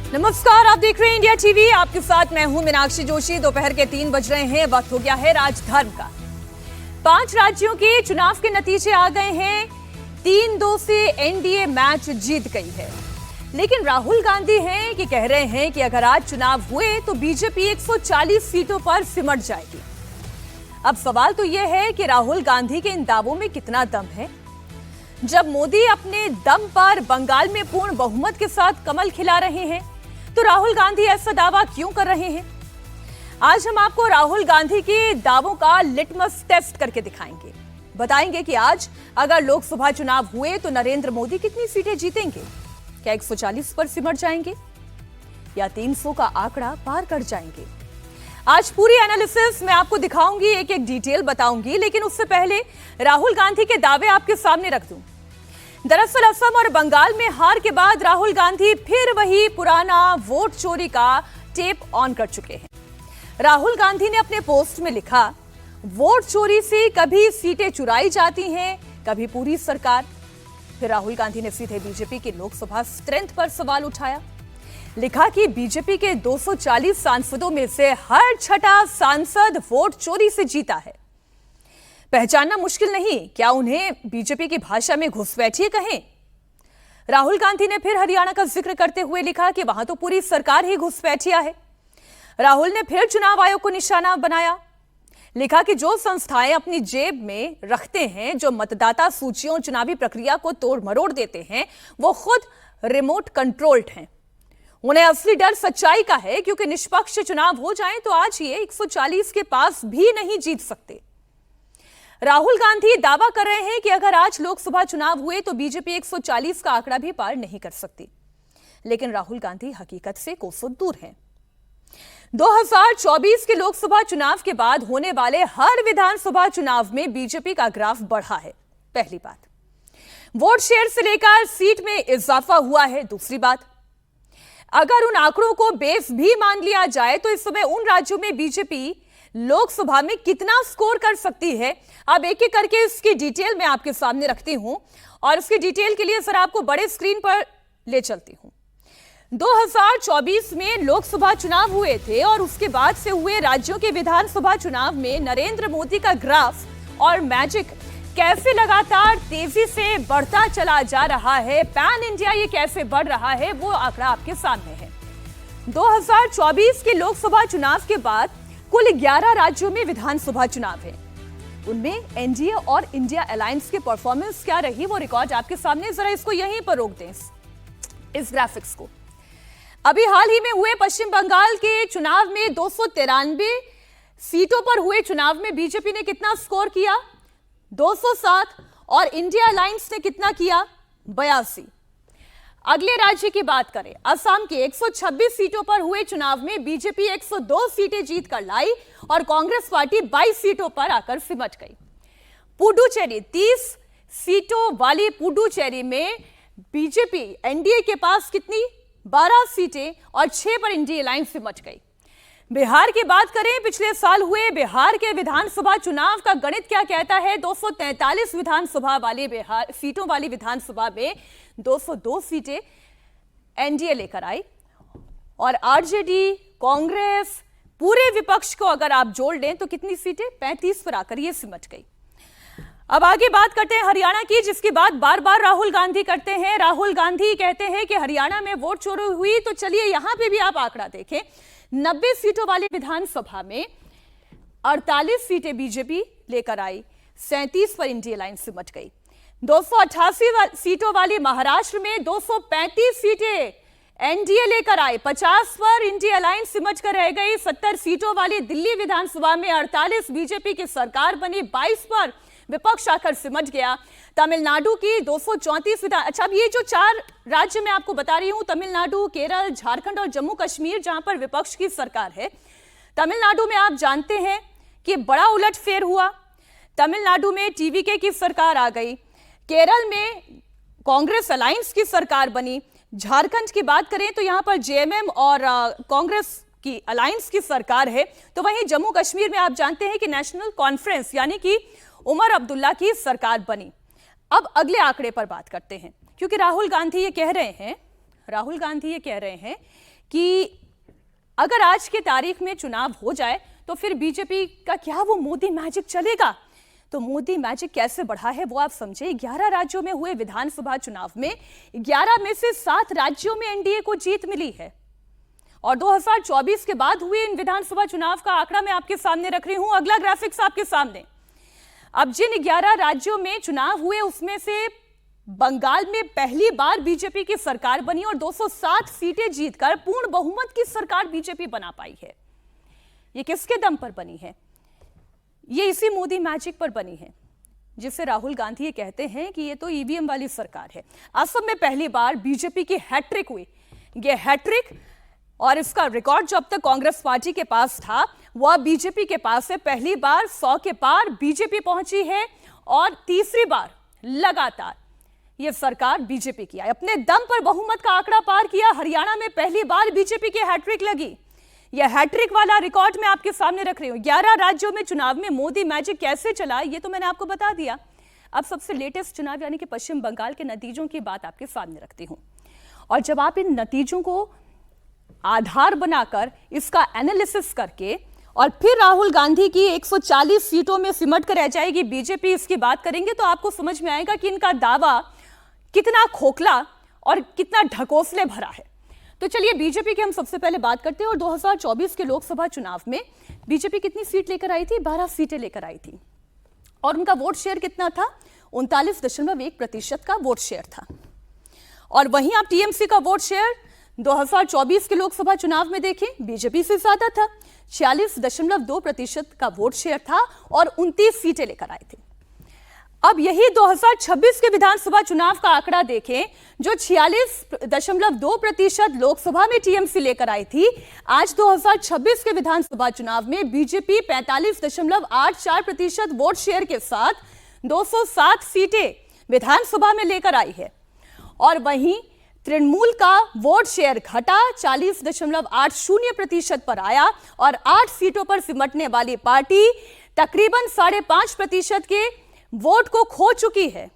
नमस्कार, आप देख रहे हैं इंडिया टीवी। आपके साथ मैं हूं मीनाक्षी जोशी। दोपहर के 3 बज रहे हैं। वक्त हो गया है राजधर्म का। 5 राज्यों के चुनाव के नतीजे आ गए हैं। 3-2 से एनडीए मैच जीत गई है। लेकिन राहुल गांधी हैं कि कह रहे हैं कि अगर आज चुनाव हुए तो बीजेपी 140 सीटों पर सिमट जाएगी। अब सवाल तो यह है कि राहुल गांधी के इन दावों में कितना दम है। जब मोदी अपने दम पर बंगाल में पूर्ण बहुमत के साथ कमल खिला रहे हैं तो राहुल गांधी ऐसा दावा क्यों कर रहे हैं? आज हम आपको राहुल गांधी के दावों का लिटमस टेस्ट करके दिखाएंगे। बताएंगे कि आज अगर लोकसभा चुनाव हुए तो नरेंद्र मोदी कितनी सीटें जीतेंगे। क्या 140 पर सिमट जाएंगे या 300 का आंकड़ा पार कर जाएंगे? आज पूरी एनालिसिस मैं आपको दिखाऊंगी, एक एक डिटेल बताऊंगी। लेकिन उससे पहले राहुल गांधी के दावे आपके सामने रख दूं। दरअसल असम और बंगाल में हार के बाद राहुल गांधी फिर वही पुराना वोट चोरी का टेप ऑन कर चुके हैं। राहुल गांधी ने अपने पोस्ट में लिखा, वोट चोरी से कभी सीटें चुराई जाती हैं, कभी पूरी सरकार। फिर राहुल गांधी ने सीधे बीजेपी की लोकसभा स्ट्रेंथ पर सवाल उठाया। लिखा कि बीजेपी के 240 सांसदों में से हर छठा सांसद वोट चोरी से जीता है। पहचानना मुश्किल नहीं, क्या उन्हें बीजेपी की भाषा में घुसपैठिए कहें? राहुल गांधी ने फिर हरियाणा का जिक्र करते हुए लिखा कि वहां तो पूरी सरकार ही घुसपैठिया है। राहुल ने फिर चुनाव आयोग को निशाना बनाया। लिखा कि जो संस्थाएं अपनी जेब में रखते हैं, जो मतदाता सूचियों चुनावी प्रक्रिया को तोड़ मरोड़ देते हैं, वो खुद रिमोट कंट्रोल्ड हैं। उन्हें असली डर सच्चाई का है, क्योंकि निष्पक्ष चुनाव हो जाए तो आज ये 140 के पास भी नहीं जीत सकते। राहुल गांधी दावा कर रहे हैं कि अगर आज लोकसभा चुनाव हुए तो बीजेपी 140 का आंकड़ा भी पार नहीं कर सकती। लेकिन राहुल गांधी हकीकत से कोसों दूर हैं। 2024 के लोकसभा चुनाव के बाद होने वाले हर विधानसभा चुनाव में बीजेपी का ग्राफ बढ़ा है। पहली बात, वोट शेयर से लेकर सीट में इजाफा हुआ है। दूसरी बात, अगर उन आंकड़ों को बेस भी मान लिया जाए तो इस समय उन राज्यों में बीजेपी लोकसभा में कितना स्कोर कर सकती है। अब एक एक करके इसकी डिटेल मैं आपके सामने रखती हूं और इसकी डिटेल के लिए सर आपको बड़े स्क्रीन पर ले चलती हूं। 2024 में लोकसभा चुनाव हुए थे और उसके बाद से हुए राज्यों के विधानसभा चुनाव में नरेंद्र मोदी का ग्राफ और मैजिक कैसे लगातार तेजी से बढ़ता चला जा रहा है, पैन इंडिया ये कैसे बढ़ रहा है, वो आंकड़ा आपके सामने है। 2024 के लोकसभा चुनाव के बाद कुल 11 राज्यों में विधानसभा चुनाव है। उनमें एनडीए और इंडिया अलायंस की परफॉर्मेंस क्या रही, वो रिकॉर्ड आपके सामने। जरा इसको यहीं पर रोक दें, इस ग्राफिक्स को। अभी हाल ही में हुए पश्चिम बंगाल के चुनाव में 293 सीटों पर हुए चुनाव में बीजेपी ने कितना स्कोर किया? 207। और इंडिया अलायंस ने कितना किया? 82। अगले राज्य की बात करें, असम के 126 सीटों पर हुए चुनाव में बीजेपी 102 सीटें जीत कर लाई और कांग्रेस पार्टी 22 सीटों पर आकर सिमट गई। पुडुचेरी 30 सीटों वाली पुडुचेरी में बीजेपी एनडीए के पास कितनी? 12 सीटें और 6 पर इंडिया अलायंस सिमट गई। बिहार की बात करें, पिछले साल हुए बिहार के विधानसभा चुनाव का गणित क्या कहता है? 243 विधानसभा वाली बिहार सीटों वाली विधानसभा में 202 सीटें एनडीए लेकर आई और आरजेडी, कांग्रेस, पूरे विपक्ष को अगर आप जोड़ लें तो कितनी सीटें? 35 पर आकर ये सिमट गई। अब आगे बात करते हैं हरियाणा की, जिसकी बात बार बार राहुल गांधी करते हैं। राहुल गांधी कहते हैं कि हरियाणा में वोट चोरी हुई, तो चलिए यहां पे भी आप आंकड़ा देखें। 90 सीटों वाली विधानसभा में 48 सीटें बीजेपी लेकर आई, 37 पर इंडिया अलायंस सिमट गई। 288 सीटों वाली महाराष्ट्र में 235 सीटें एनडीए लेकर आई, 50 पर इंडिया अलायंस सिमट कर रह गई। 70 सीटों वाली दिल्ली विधानसभा में 48 बीजेपी की सरकार बनी, 22 पर विपक्ष आकर सिमट गया। तमिलनाडु की 234 अच्छा, अब ये जो 4 राज्य मैं आपको बता रही हूं, तमिलनाडु, केरल, झारखंड और जम्मू कश्मीर, जहां पर विपक्ष की सरकार है। तमिलनाडु में आप जानते हैं कि बड़ा उलटफेर हुआ। तमिलनाडु में टीवीके की सरकार आ गई, केरल में कांग्रेस अलायंस की सरकार बनी। झारखंड की बात करें तो यहां पर जेएमएम और कांग्रेस की अलायंस की सरकार है। तो वहीं जम्मू कश्मीर में आप जानते हैं कि नेशनल कॉन्फ्रेंस यानी कि उमर अब्दुल्ला की सरकार बनी। अब अगले आंकड़े पर बात करते हैं, क्योंकि राहुल गांधी ये कह रहे हैं कि अगर आज की तारीख में चुनाव हो जाए तो फिर बीजेपी का क्या वो मोदी मैजिक चलेगा? तो मोदी मैजिक कैसे बढ़ा है वो आप समझे। 11 राज्यों में हुए विधानसभा चुनाव में 11 में से 7 राज्यों में एनडीए को जीत मिली है। और 2024 के बाद हुए इन विधानसभा चुनाव का आंकड़ा मैं आपके सामने रख रही हूं। अगला ग्राफिक्स आपके सामने। अब जिन 11 राज्यों में चुनाव हुए उसमें से बंगाल में पहली बार बीजेपी की सरकार बनी और 207 सीटें जीतकर पूर्ण बहुमत की सरकार बीजेपी बना पाई है। ये किसके दम पर बनी है? ये इसी मोदी मैजिक पर बनी है, जिसे राहुल गांधी ये कहते हैं कि ये तो ईवीएम वाली सरकार है। असम में पहली बार बीजेपी की हैट्रिक हुई। ये हैट्रिक और इसका रिकॉर्ड जो अब तक कांग्रेस पार्टी के पास था वह बीजेपी के पास है। पहली बार 100 के पार बीजेपी पहुंची है और तीसरी बार लगातार यह सरकार बीजेपी की है। अपने दम पर बहुमत का आंकड़ा पार किया। हरियाणा में पहली बार बीजेपी की हैट्रिक लगी। यह हैट्रिक वाला रिकॉर्ड मैं आपके सामने रख रही हूं। 11 राज्यों में चुनाव में मोदी मैजिक कैसे चला ये तो मैंने आपको बता दिया। अब सबसे लेटेस्ट चुनाव यानी कि पश्चिम बंगाल के नतीजों की बात आपके सामने रखती हूं। और जब आप इन नतीजों को आधार बनाकर इसका एनालिसिस करके और फिर राहुल गांधी की 140 सीटों में सिमट कर रह जाएगी बीजेपी, इसकी बात करेंगे तो आपको समझ में आएगा कि इनका दावा कितना खोखला और कितना ढकोसले भरा है। तो चलिए बीजेपी की हम सबसे पहले बात करते हैं। और 2024 के लोकसभा चुनाव में बीजेपी कितनी सीट लेकर आई थी? 12 सीटें लेकर आई थी। और उनका वोट शेयर कितना था? 39.1% का वोट शेयर था। और वहीं आप टीएमसी का वोट शेयर 2024 के लोकसभा चुनाव में देखें, बीजेपी से ज्यादा था। 46.2% का वोट शेयर था और 29 सीटें लेकर आए थे। अब यही 2026 के विधानसभा चुनाव का आंकड़ा देखें, जो 46.2% लोकसभा में टीएमसी लेकर आई थी। आज 2026 के विधानसभा चुनाव में बीजेपी 45.84% वोट शेयर के साथ 207 सीटें विधानसभा में लेकर आई है। और वहीं तृणमूल का वोट शेयर घटा, 40.80% पर आया और 8 सीटों पर सिमटने वाली पार्टी तकरीबन 5.5% के वोट को खो चुकी है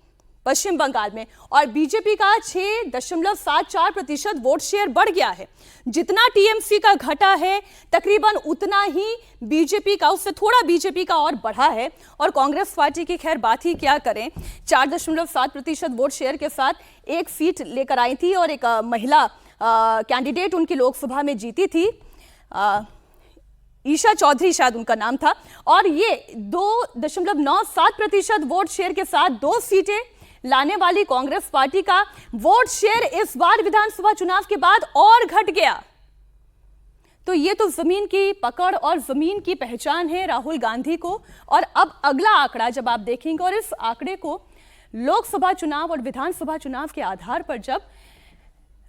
पश्चिम बंगाल में। और बीजेपी का 6.74% वोट शेयर बढ़ गया है। जितना टीएमसी का घटा है तकरीबन उतना ही बीजेपी का, उससे थोड़ा बीजेपी का और बढ़ा है। और कांग्रेस पार्टी की खैर बात ही क्या करें, 4.7% वोट शेयर के साथ एक सीट लेकर आई थी और एक महिला कैंडिडेट उनकी लोकसभा में जीती थी। ईशा चौधरी शायद उनका नाम था। और ये 2.97% वोट शेयर के साथ 2 सीटें लाने वाली कांग्रेस पार्टी का वोट शेयर इस बार विधानसभा चुनाव के बाद और घट गया। तो ये तो जमीन की पकड़ और जमीन की पहचान है राहुल गांधी को। और अब अगला आंकड़ा जब आप देखेंगे और इस आंकड़े को लोकसभा चुनाव और विधानसभा चुनाव के आधार पर जब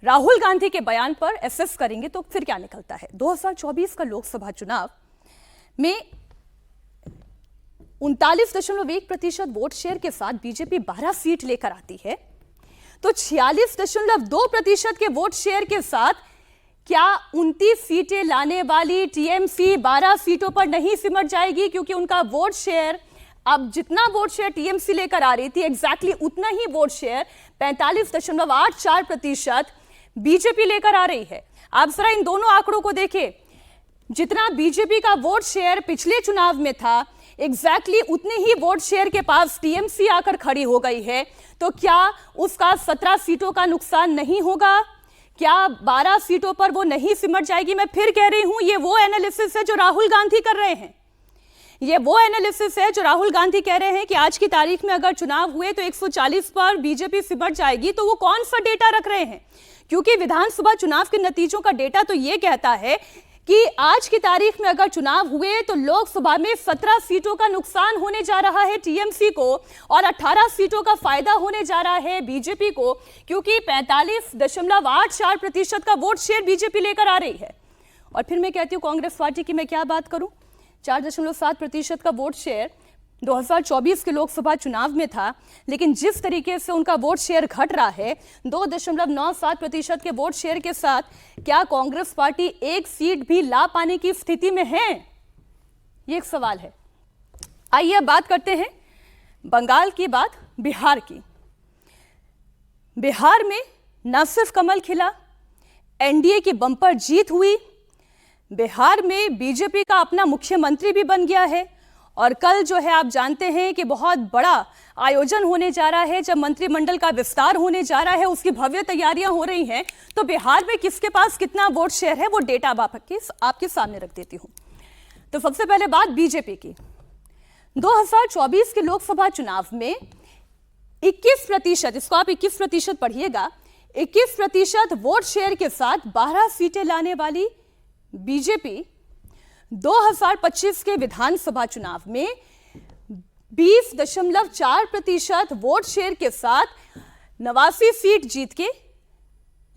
राहुल गांधी के बयान पर एसेस करेंगे तो फिर क्या निकलता है। 2024 का लोकसभा चुनाव में 39.1% वोट शेयर के साथ बीजेपी 12 सीट लेकर आती है। तो 46.2% के वोट शेयर के साथ क्या 29 सीटें लाने वाली टीएमसी 12 सीटों पर नहीं सिमट जाएगी? क्योंकि उनका वोट शेयर, अब जितना वोट शेयर टीएमसी लेकर आ रही थी एग्जैक्टली उतना ही वोट शेयर 45.84% बीजेपी लेकर आ रही है। आप जरा इन दोनों आंकड़ों को देखें। जितना बीजेपी का वोट शेयर पिछले चुनाव में था एग्जैक्टली उतने ही वोट शेयर के पास टीएमसी आकर खड़ी हो गई है। तो क्या उसका 17 सीटों का नुकसान नहीं होगा? क्या 12 सीटों पर वो नहीं सिमट जाएगी? मैं फिर कह रही हूं, ये वो एनालिसिस है जो राहुल गांधी कर रहे हैं। ये वो एनालिसिस है जो राहुल गांधी कह रहे हैं कि आज की तारीख में अगर चुनाव हुए तो 140 पर बीजेपी सिमट जाएगी। तो वो कौन सा डेटा रख रहे हैं? क्योंकि विधानसभा चुनाव के नतीजों का डेटा तो ये कहता है कि आज की तारीख में अगर चुनाव हुए तो लोकसभा में 17 सीटों का नुकसान होने जा रहा है टीएमसी को और 18 सीटों का फायदा होने जा रहा है बीजेपी को, क्योंकि 45.84% का वोट शेयर बीजेपी लेकर आ रही है। और फिर मैं कहती हूं कांग्रेस पार्टी की मैं क्या बात करूं, 4.7% का वोट शेयर 2024 के लोकसभा चुनाव में था, लेकिन जिस तरीके से उनका वोट शेयर घट रहा है 2.97% के वोट शेयर के साथ, क्या कांग्रेस पार्टी एक सीट भी ला पाने की स्थिति में है? ये एक सवाल है। आइए अब बात करते हैं बंगाल की बात, बिहार की। बिहार में न सिर्फ कमल खिला, एनडीए की बम्पर जीत हुई, बिहार में बीजेपी का अपना मुख्यमंत्री भी बन गया है और कल जो है आप जानते हैं कि बहुत बड़ा आयोजन होने जा रहा है, जब मंत्रिमंडल का विस्तार होने जा रहा है, उसकी भव्य तैयारियां हो रही हैं। तो बिहार में किसके पास कितना वोट शेयर है वो डेटा आपके सामने रख देती हूं। तो सबसे पहले बात बीजेपी की। 2024 के लोकसभा चुनाव में 21%, इसको आप 21% पढ़िएगा, 21% वोट शेयर के साथ 12 सीटें लाने वाली बीजेपी 2025 के विधानसभा चुनाव में 20.4% वोट शेयर के साथ 89 सीट जीत के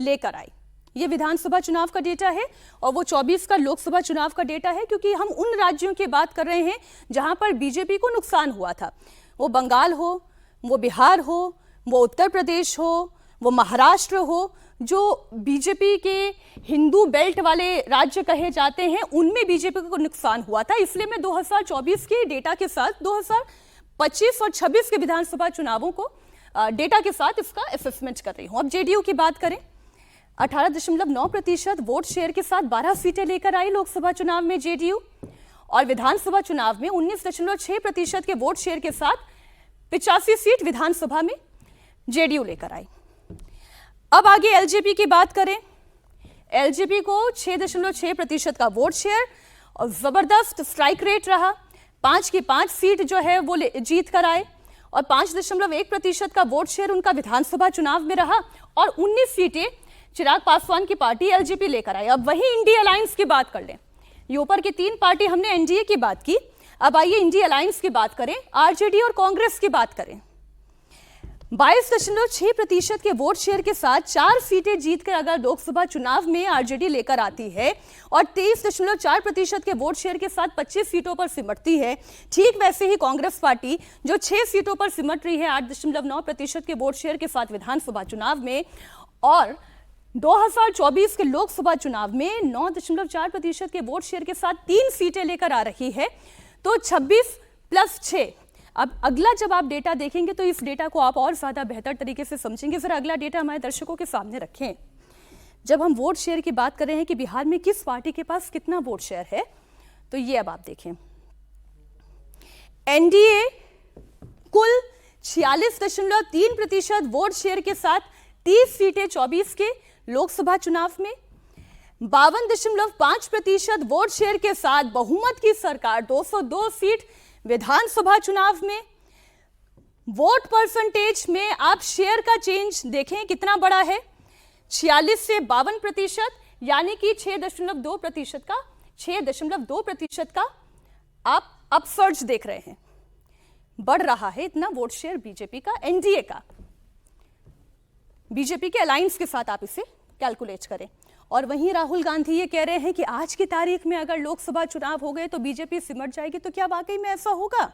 लेकर आई। यह विधानसभा चुनाव का डेटा है और वो 24 का लोकसभा चुनाव का डेटा है, क्योंकि हम उन राज्यों की बात कर रहे हैं जहां पर बीजेपी को नुकसान हुआ था। वो बंगाल हो, वो बिहार हो, वो उत्तर प्रदेश हो, वो महाराष्ट्र हो, जो बीजेपी के हिंदू बेल्ट वाले राज्य कहे जाते हैं, उनमें बीजेपी को नुकसान हुआ था। इसलिए मैं 2024 के डेटा के साथ 2025 और 26 के विधानसभा चुनावों को डेटा के साथ इसका असेसमेंट कर रही हूं। अब जेडीयू की बात करें, 18.9% वोट शेयर के साथ 12 सीटें लेकर आई लोकसभा चुनाव में जेडीयू, और विधानसभा चुनाव में 19.6% के वोट शेयर के साथ 85 सीट विधानसभा में जेडीयू लेकर आई। अब आगे एलजेपी की बात करें, एलजेपी को 6.6% का वोट शेयर और जबरदस्त स्ट्राइक रेट रहा। 5 की 5 सीट जो है वो जीत कर आए और 5.1% का वोट शेयर उनका विधानसभा चुनाव में रहा और 19 सीटें चिराग पासवान की पार्टी एलजेपी लेकर आई। अब वही इंडिया अलायंस की बात कर लें। ये ऊपर की 3 पार्टी हमने एनडीए की बात की, अब आइए इंडिया अलायंस की बात करें, आरजेडी और कांग्रेस की बात करें। 22.6% के वोट शेयर के साथ 4 सीटें जीतकर अगर लोकसभा चुनाव में आरजेडी लेकर आती है और 23.4% के वोट शेयर के साथ 25 सीटों पर सिमटती है, ठीक वैसे ही कांग्रेस पार्टी जो 6 सीटों पर सिमट रही है 8.9% के वोट शेयर के साथ विधानसभा चुनाव में, और 2024 के लोकसभा चुनाव में 9.4% के वोट शेयर के साथ 3 सीटें लेकर आ रही है। तो 26 + 6। अब अगला जब आप डेटा देखेंगे तो इस डेटा को आप और ज्यादा बेहतर तरीके से समझेंगे। फिर अगला डेटा हमारे दर्शकों के सामने रखें। जब हम वोट शेयर की बात कर रहे हैं कि बिहार में किस पार्टी के पास कितना वोट शेयर है, तो ये अब आप देखें। एनडीए कुल 46.3% वोट शेयर के साथ 30 सीटें 24 के लोकसभा चुनाव में, 52.5% वोट शेयर के साथ बहुमत की सरकार 202 सीट विधानसभा चुनाव में। वोट परसेंटेज में आप शेयर का चेंज देखें कितना बड़ा है, 46 से 52%, यानी कि 6.2% का आप अपसर्ज देख रहे हैं। बढ़ रहा है इतना वोट शेयर बीजेपी का, एनडीए का, बीजेपी के अलायंस के साथ आप इसे कैलकुलेट करें। और वहीं राहुल गांधी ये कह रहे हैं कि आज की तारीख में अगर लोकसभा चुनाव हो गए तो बीजेपी सिमट जाएगी। तो क्या वाकई में ऐसा होगा?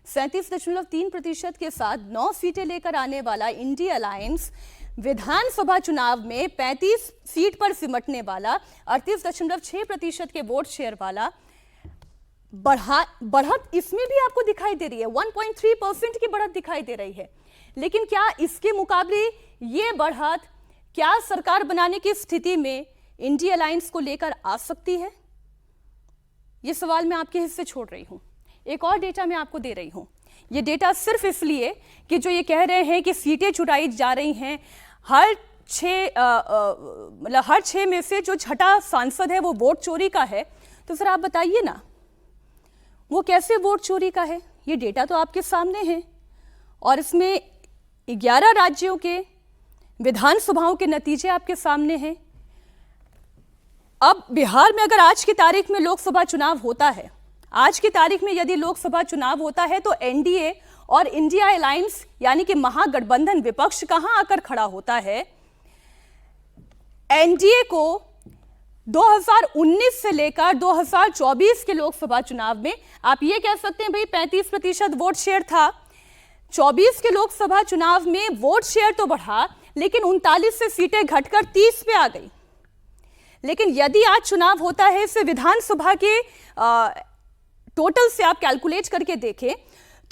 37.3% के साथ 9 सीटें लेकर आने वाला इंडिया अलायंस विधानसभा चुनाव में 35 सीट पर सिमटने वाला, 38.6% के वोट शेयर वाला, बढ़त इसमें भी आपको दिखाई दे रही है, 1.3% की बढ़त दिखाई दे रही है। लेकिन क्या इसके मुकाबले ये बढ़त क्या सरकार बनाने की स्थिति में इंडिया अलायंस को लेकर आ सकती है? यह सवाल मैं आपके हिस्से छोड़ रही हूं। एक और डेटा मैं आपको दे रही हूं। यह डेटा सिर्फ इसलिए कि जो ये कह रहे हैं कि सीटें चुराई जा रही हैं, हर 6 में से जो छठा सांसद है वो वोट चोरी का है। तो फिर आप बताइए ना, वो कैसे वोट चोरी का है? ये डेटा तो आपके सामने है और इसमें 11 राज्यों के विधानसभाओं के नतीजे आपके सामने हैं। अब बिहार में अगर आज की तारीख में लोकसभा चुनाव होता है, आज की तारीख में यदि लोकसभा चुनाव होता है, तो एनडीए और इंडिया अलायंस यानी कि महागठबंधन विपक्ष कहां आकर खड़ा होता है? एनडीए को 2019 से लेकर 2024 के लोकसभा चुनाव में आप ये कह सकते हैं भाई 35% वोट शेयर था। 24 के लोकसभा चुनाव में वोट शेयर तो बढ़ा, लेकिन 39 से सीटें घटकर 30 पे आ गई। लेकिन यदि आज चुनाव होता है, इसे विधानसभा के टोटल से आप कैलकुलेट करके देखें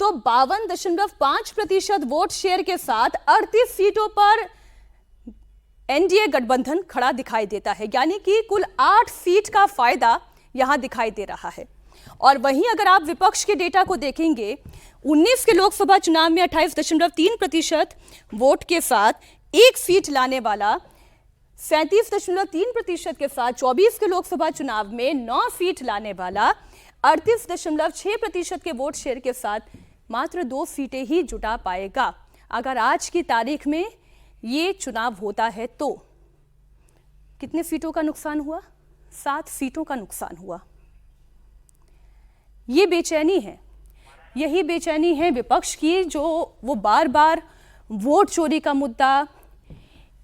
तो 52.5% वोट शेयर के साथ 38 सीटों पर एनडीए गठबंधन खड़ा दिखाई देता है, यानी कि कुल 8 सीट का फायदा यहां दिखाई दे रहा है। और वहीं अगर आप विपक्ष के डेटा को देखेंगे, 19 के लोकसभा चुनाव में 28.3% वोट के साथ एक सीट लाने वाला 37.3% के साथ 24 के लोकसभा चुनाव में 9 सीट लाने वाला 38.6% के वोट शेयर के साथ मात्र 2 सीटें ही जुटा पाएगा। अगर आज की तारीख में ये चुनाव होता है तो कितने सीटों का नुकसान हुआ? 7 सीटों का नुकसान हुआ। ये बेचैनी है, यही बेचैनी है विपक्ष की, जो वो बार बार वोट चोरी का मुद्दा,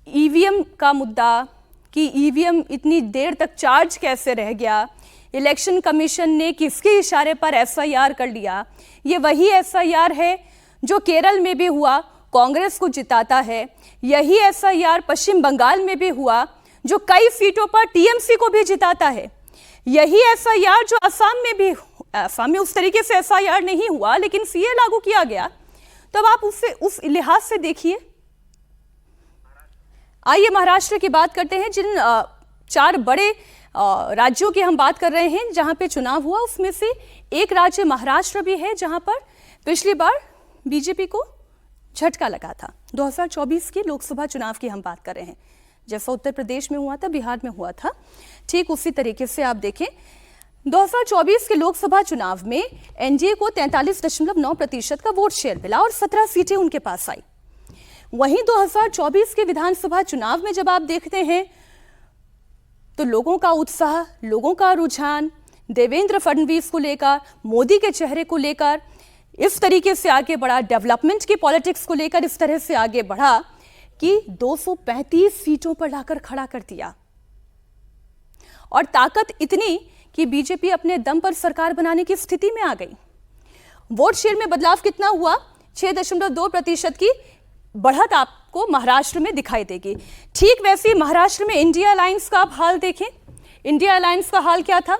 ईवीएम का मुद्दा कि ईवीएम इतनी देर तक चार्ज कैसे रह गया, इलेक्शन कमीशन ने किसके इशारे पर एफआईआर कर लिया। ये वही एफआईआर है जो केरल में भी हुआ, कांग्रेस को जिताता है। यही एफआईआर पश्चिम बंगाल में भी हुआ, जो कई सीटों पर टीएमसी को भी जिताता है। यही एफआईआर जो असम में भी, असम में उस तरीके से एफआईआर नहीं हुआ लेकिन सीए लागू किया गया। तब आप उस लिहाज से देखिए। आइए महाराष्ट्र की बात करते हैं। जिन 4 बड़े राज्यों की हम बात कर रहे हैं जहां पे चुनाव हुआ, उसमें से एक राज्य महाराष्ट्र भी है जहां पर पिछली बार बीजेपी को झटका लगा था। 2024 के लोकसभा चुनाव की हम बात कर रहे हैं। जैसा उत्तर प्रदेश में हुआ था, बिहार में हुआ था, ठीक उसी तरीके से आप देखें 2024 के लोकसभा चुनाव में एनडीए को 43.9% का वोट शेयर मिला और 17 सीटें उनके पास आई। वहीं 2024 के विधानसभा चुनाव में जब आप देखते हैं तो लोगों का उत्साह, लोगों का रुझान देवेंद्र फडणवीस को लेकर, मोदी के चेहरे को लेकर इस तरीके से आगे बढ़ा, डेवलपमेंट की पॉलिटिक्स को लेकर इस तरह से आगे बढ़ा कि 235 सीटों पर लाकर खड़ा कर दिया। और ताकत इतनी कि बीजेपी अपने दम पर सरकार बनाने की स्थिति में आ गई। वोट शेयर में बदलाव कितना हुआ? 6.2% की बढ़त आपको महाराष्ट्र में दिखाई देगी। ठीक वैसे महाराष्ट्र में इंडिया अलायंस का आप हाल देखें। इंडिया अलायंस का हाल क्या था?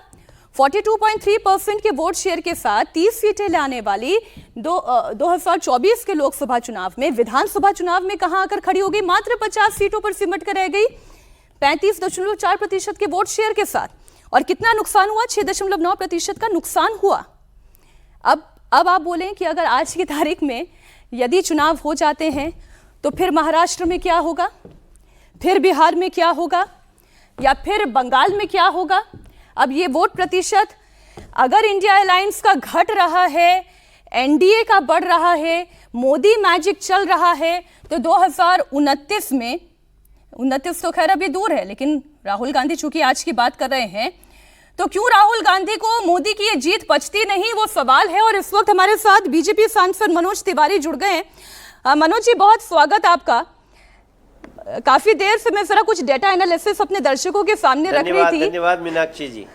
42.3% के वोट शेयर के साथ 30 सीटें लाने वाली 2024 के लोकसभा चुनाव में, विधानसभा चुनाव में कहां आकर खड़ी हो गई? मात्र 50 सीटों पर सिमट कर रह गई 35.4% के वोट शेयर के साथ। और कितना नुकसान हुआ? 6.9% का नुकसान हुआ। अब आप बोलें कि अगर आज की तारीख में यदि चुनाव हो जाते हैं तो फिर महाराष्ट्र में क्या होगा, फिर बिहार में क्या होगा, या फिर बंगाल में क्या होगा? अब ये वोट प्रतिशत अगर इंडिया अलायंस का घट रहा है, एनडीए का बढ़ रहा है, मोदी मैजिक चल रहा है, तो 2029 में, 29 तो खैर अभी दूर है, लेकिन राहुल गांधी चूंकि आज की बात कर रहे हैं, तो क्यों राहुल गांधी को मोदी की ये जीत पचती नहीं, वो सवाल है। और इस वक्त हमारे साथ बीजेपी सांसद मनोज तिवारी जुड़ गए हैं। मनोज जी, बहुत स्वागत आपका। काफी देर से मैं जरा कुछ डेटा एनालिसिस अपने दर्शकों के सामने रख रही थी। धन्यवाद मीनाक्षी जी।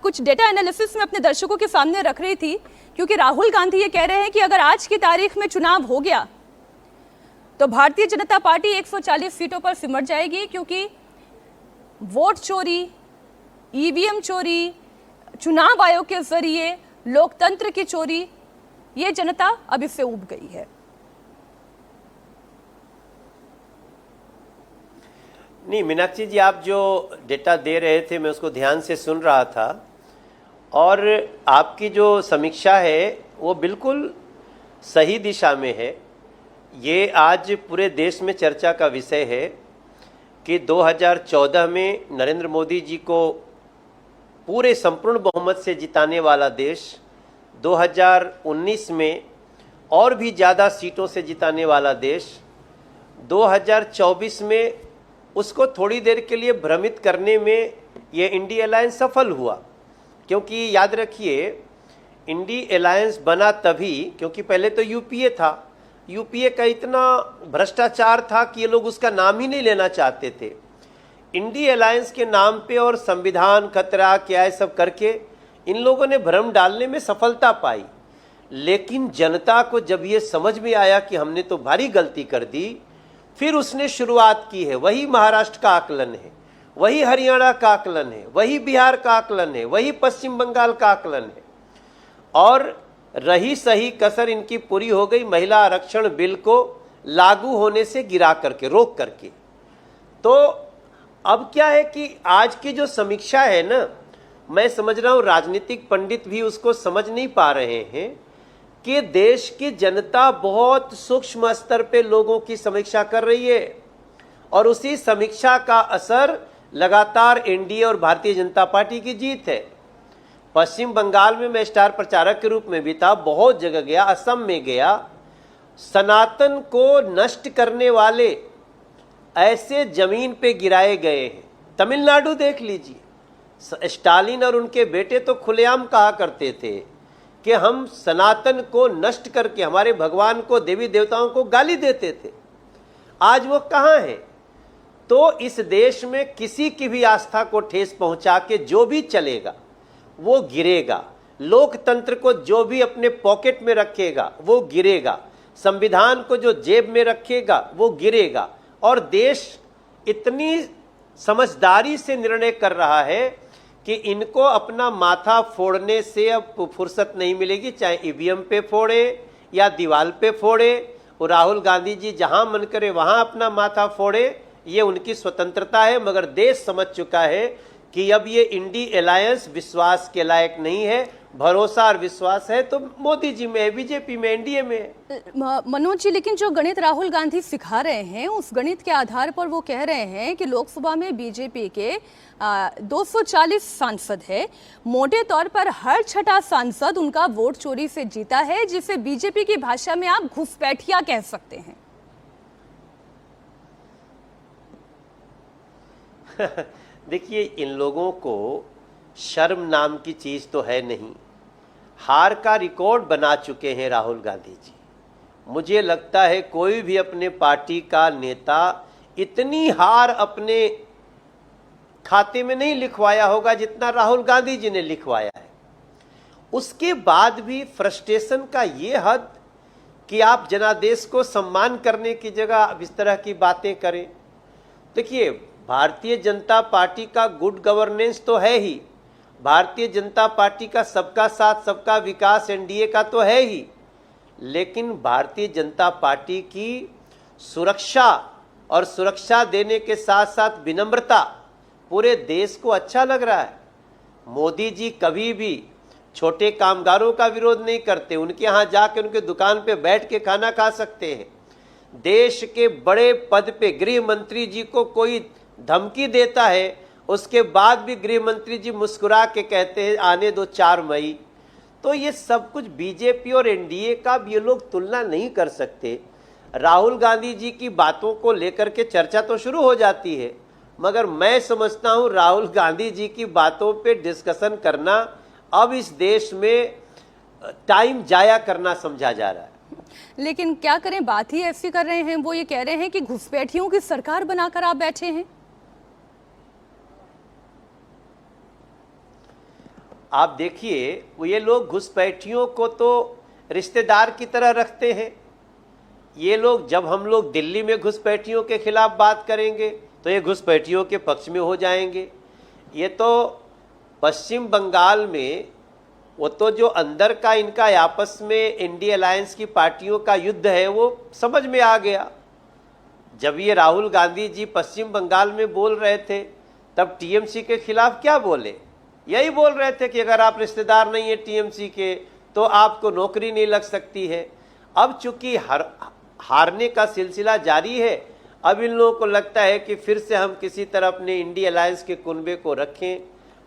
कुछ डेटा एनालिसिस में अपने दर्शकों के सामने रख रही थी, क्योंकि राहुल गांधी ये कह रहे हैं कि अगर आज की तारीख में चुनाव हो गया तो भारतीय जनता पार्टी 140 सीटों पर सिमट जाएगी, क्योंकि वोट चोरी, ईवीएम चोरी, चुनाव आयोग के जरिए लोकतंत्र की चोरी, ये जनता अब इससे ऊब गई है। नहीं मीनाक्षी जी, आप जो डेटा दे रहे थे मैं उसको ध्यान से सुन रहा था, और आपकी जो समीक्षा है वो बिल्कुल सही दिशा में है। ये आज पूरे देश में चर्चा का विषय है कि 2014 में नरेंद्र मोदी जी को पूरे संपूर्ण बहुमत से जिताने वाला देश 2019 में और भी ज़्यादा सीटों से जिताने वाला देश 2024 में उसको थोड़ी देर के लिए भ्रमित करने में ये इंडी अलायंस सफल हुआ। क्योंकि याद रखिए, इंडी अलायंस बना तभी क्योंकि पहले तो यूपीए था। यूपीए का इतना भ्रष्टाचार था कि ये लोग उसका नाम ही नहीं लेना चाहते थे। इंडी अलायंस के नाम पे और संविधान खतरा क्या है सब करके इन लोगों ने भ्रम डालने में सफलता पाई। लेकिन जनता को जब ये समझ में आया कि हमने तो भारी गलती कर दी, फिर उसने शुरुआत की है। वही महाराष्ट्र का आकलन है, वही हरियाणा का आकलन है, वही बिहार का आकलन है, वही पश्चिम बंगाल का आकलन है। और रही सही कसर इनकी पूरी हो गई महिला आरक्षण बिल को लागू होने से गिरा करके, रोक करके। तो अब क्या है कि आज की जो समीक्षा है ना, मैं समझ रहा हूं राजनीतिक पंडित भी उसको समझ नहीं पा रहे हैं कि देश की जनता बहुत सूक्ष्म स्तर पे लोगों की समीक्षा कर रही है और उसी समीक्षा का असर लगातार एनडीए और भारतीय जनता पार्टी की जीत है। पश्चिम बंगाल में मैं स्टार प्रचारक के रूप में भी था, बहुत जगह गया, असम में गया। सनातन को नष्ट करने वाले ऐसे जमीन पे गिराए गए हैं। तमिलनाडु देख लीजिए, स्टालिन और उनके बेटे तो खुलेआम कहा करते थे कि हम सनातन को नष्ट करके हमारे भगवान को, देवी देवताओं को गाली देते थे। आज वो कहाँ है? तो इस देश में किसी की भी आस्था को ठेस पहुंचा के जो भी चलेगा वो गिरेगा। लोकतंत्र को जो भी अपने पॉकेट में रखेगा वो गिरेगा। संविधान को जो जेब में रखेगा वो गिरेगा। और देश इतनी समझदारी से निर्णय कर रहा है कि इनको अपना माथा फोड़ने से अब फुर्सत नहीं मिलेगी, चाहे ईवीएम पे फोड़े या दीवार पे फोड़े। और राहुल गांधी जी जहां मन करे वहां अपना माथा फोड़े, ये उनकी स्वतंत्रता है। मगर देश समझ चुका है कि अब ये इंडी अलायंस विश्वास के लायक नहीं है। भरोसा और विश्वास है तो मोदी जी में है, बीजेपी में, एनडीए में है। मनोज जी, लेकिन जो गणित राहुल गांधी सिखा रहे हैं उस गणित के आधार पर वो कह रहे हैं कि लोकसभा में बीजेपी के 240 सांसद है। मोटे तौर पर हर छठा सांसद उनका वोट चोरी से जीता है, जिसे बीजेपी की भाषा में आप घुसपैठिया कह सकते हैं। देखिए, इन लोगों को शर्म नाम की चीज तो है नहीं। हार का रिकॉर्ड बना चुके हैं राहुल गांधी जी। मुझे लगता है कोई भी अपने पार्टी का नेता इतनी हार अपने खाते में नहीं लिखवाया होगा जितना राहुल गांधी जी ने लिखवाया है। उसके बाद भी फ्रस्ट्रेशन का ये हद कि आप जनादेश को सम्मान करने की जगह इस तरह की बातें करें। देखिए, भारतीय जनता पार्टी का गुड गवर्नेंस तो है ही, भारतीय जनता पार्टी का सबका साथ सबका विकास एनडीए का तो है ही, लेकिन भारतीय जनता पार्टी की सुरक्षा और सुरक्षा देने के साथ साथ विनम्रता पूरे देश को अच्छा लग रहा है। मोदी जी कभी भी छोटे कामगारों का विरोध नहीं करते, उनके यहाँ जाके उनके दुकान पे बैठ के खाना खा सकते हैं। देश के बड़े पद पे गृह मंत्री जी को कोई धमकी देता है, उसके बाद भी गृह मंत्री जी मुस्कुरा के कहते हैं आने दो 4 मई। तो ये सब कुछ बीजेपी और एनडीए का ये लोग तुलना नहीं कर सकते। राहुल गांधी जी की बातों को लेकर के चर्चा तो शुरू हो जाती है, मगर मैं समझता हूं राहुल गांधी जी की बातों पे डिस्कशन करना अब इस देश में टाइम जाया करना समझा जा रहा है। लेकिन क्या करें, बात ही ऐसी कर रहे हैं। वो ये कह रहे हैं कि घुसपैठियों की सरकार बनाकर आप बैठे हैं। आप देखिए, वो ये लोग घुसपैठियों को तो रिश्तेदार की तरह रखते हैं। ये लोग, जब हम लोग दिल्ली में घुसपैठियों के खिलाफ बात करेंगे तो ये घुसपैठियों के पक्ष में हो जाएंगे। ये तो पश्चिम बंगाल में वो तो जो अंदर का इनका आपस में इंडिया अलायंस की पार्टियों का युद्ध है वो समझ में आ गया। जब ये राहुल गांधी जी पश्चिम बंगाल में बोल रहे थे तब टीएमसी के खिलाफ क्या बोले? यही बोल रहे थे कि अगर आप रिश्तेदार नहीं है टीएमसी के तो आपको नौकरी नहीं लग सकती है। अब चूंकि हारने का सिलसिला जारी है, अब इन लोगों को लगता है कि फिर से हम किसी तरह अपने इंडिया अलायंस के कुनबे को रखें,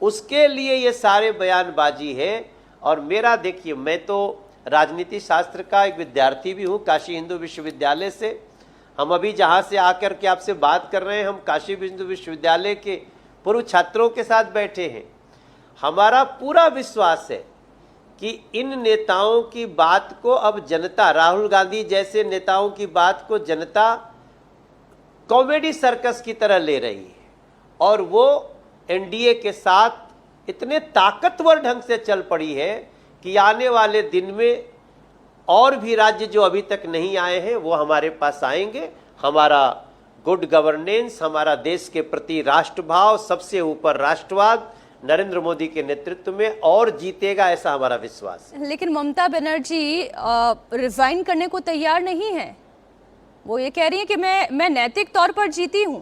उसके लिए ये सारे बयानबाजी है। और मेरा, देखिए, मैं तो राजनीति शास्त्र का एक विद्यार्थी भी हूँ काशी हिंदू विश्वविद्यालय से। हम अभी जहाँ से आकर के आपसे बात कर रहे हैं, हम काशी हिंदू विश्वविद्यालय के पूर्व छात्रों के साथ बैठे हैं। हमारा पूरा विश्वास है कि इन नेताओं की बात को अब जनता, राहुल गांधी जैसे नेताओं की बात को जनता कॉमेडी सर्कस की तरह ले रही है और वो एनडीए के साथ इतने ताकतवर ढंग से चल पड़ी है कि आने वाले दिन में और भी राज्य जो अभी तक नहीं आए हैं वो हमारे पास आएंगे। हमारा गुड गवर्नेंस, हमारा देश के प्रति राष्ट्रभाव, सबसे ऊपर राष्ट्रवाद नरेंद्र मोदी के नेतृत्व में और जीतेगा, ऐसा हमारा विश्वास है। लेकिन ममता बनर्जी रिजाइन करने को तैयार नहीं है। वो ये कह रही है कि मैं नैतिक तौर पर जीती हूं।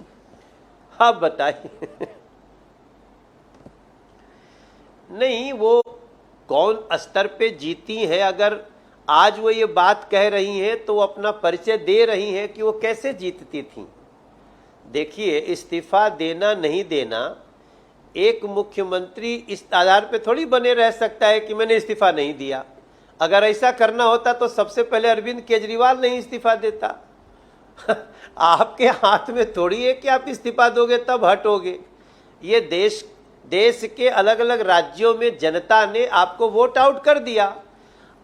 आप बताइए। नहीं, वो कौन स्तर पे जीती हैं? अगर आज वो ये बात कह रही हैं तो वो अपना परिचय दे रही हैं कि वो कैसे जीतती थी। देखिए, इस्तीफा देना नहीं देना, एक मुख्यमंत्री इस आधार पे थोड़ी बने रह सकता है कि मैंने इस्तीफा नहीं दिया। अगर ऐसा करना होता तो सबसे पहले अरविंद केजरीवाल नहीं इस्तीफा देता। आपके हाथ में थोड़ी है कि आप इस्तीफा दोगे तब हटोगे। ये देश के अलग अलग राज्यों में जनता ने आपको वोट आउट कर दिया।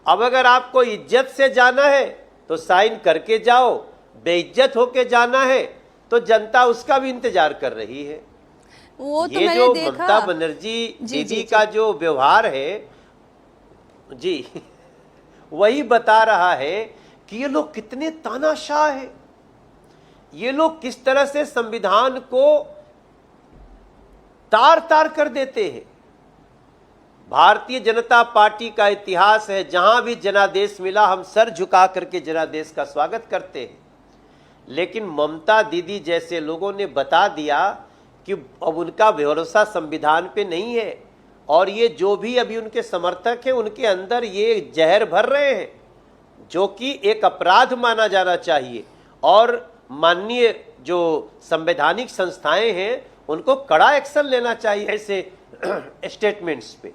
अब अगर आपको इज्जत से जाना है तो साइन करके जाओ, बेइज्जत होके जाना है तो जनता उसका भी इंतजार कर रही है। वो तो ये मैंने जो देखा। ममता बनर्जी दीदी का जो व्यवहार है जी, वही बता रहा है कि ये लोग कितने तानाशाह हैं। ये लोग किस तरह से संविधान को तार तार कर देते हैं। भारतीय जनता पार्टी का इतिहास है, जहां भी जनादेश मिला हम सर झुका करके जनादेश का स्वागत करते हैं। लेकिन ममता दीदी जैसे लोगों ने बता दिया कि अब उनका भरोसा संविधान पे नहीं है, और ये जो भी अभी उनके समर्थक हैं उनके अंदर ये जहर भर रहे हैं, जो कि एक अपराध माना जाना चाहिए। और माननीय जो संवैधानिक संस्थाएं हैं उनको कड़ा एक्शन लेना चाहिए ऐसे स्टेटमेंट्स पे।